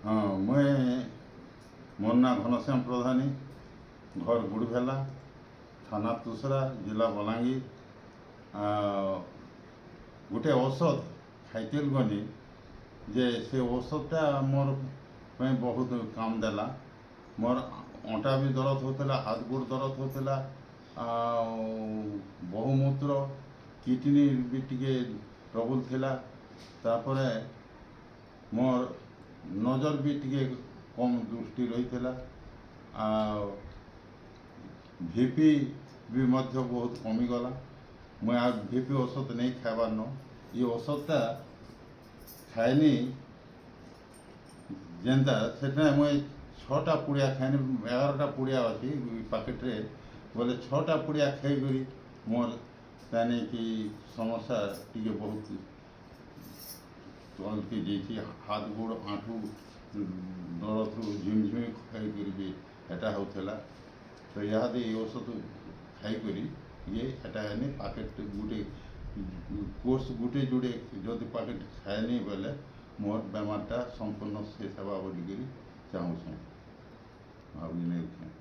ହଁ ମୁଇଁ ମୋର୍ ନାଁ ଘନଶ୍ୟାମ ପ୍ରଧାନୀ, ଘର ଗୁଡ଼ଭେଲା, ଥାନା ତୁଷରା, ଜିଲ୍ଲା ବଲାଙ୍ଗୀର। ଗୋଟେ ଔଷଧ ଖାଇତେଲ୍ ଗଲି ଯେ ସେ ଔଷଧଟା ମୋର୍ ପାଇଁ ବହୁତ କାମ ଦେଲା। ମୋର୍ ଅଣ୍ଟା ବି ଦରଦ ହେଉଥିଲା, ହାତ ଗୋଡ଼ ଦରଦ ହେଉଥିଲା, ବହୁମୂତ୍ର କିଡ଼ନୀ ବି ଟିକେ ଟ୍ରବୁଲ୍ ଥିଲା। ତାପରେ ମୋର୍ ନଜର ବି ଟିକେ କମ୍ ଦୃଷ୍ଟି ରହିଥିଲା। ଭିପି ବି ମଧ୍ୟ ବହୁତ କମିଗଲା। ମୁଇଁ ଆଉ ଭିପି ଔଷଧ ନେଇ ଖାଇବାର୍ ନ ଇ ଔଷଧଟା ଖାଇନି ଯେନ୍ତା ସେଟା ମୁଇଁ 6ଟା ପୁଡ଼ିଆ ଖାଇନି, 11ଟା ପୁଡ଼ିଆ ଅଛି ପ୍ୟାକେଟ୍ରେ, ବୋଲେ 6ଟା ପୁଡ଼ିଆ ଖାଇକରି ମୋର୍ ତାନେ କି ସମସ୍ୟା ଟିକେ ବହୁତ ତଲ୍କେ ଯାଇଛେ। ହାତ ଗୋଡ଼ ଆଣ୍ଠୁ ଦରଦରୁ ଝିମଝିମ ଖାଇକରି ବି ହେଟା ହେଉଥିଲା। ତ ଇହାଦେ ଇ ଔଷଧ ଖାଇକରି ହେଟା ହେନି ପ୍ୟାକେଟ୍ ଗୁଟେ କୋର୍ସ ଗୁଟେ ଯୋଡ଼େ ଯଦି ପ୍ୟାକେଟ୍ ଖାଏନି ବେଲେ ମୋର୍ ବେମାରଟା ସମ୍ପୂର୍ଣ୍ଣ ଶେଷ ହେବା ବୋଲିକିରି ଚାହୁଁଛେଁ, ଆଉ ନେଉଛେଁ।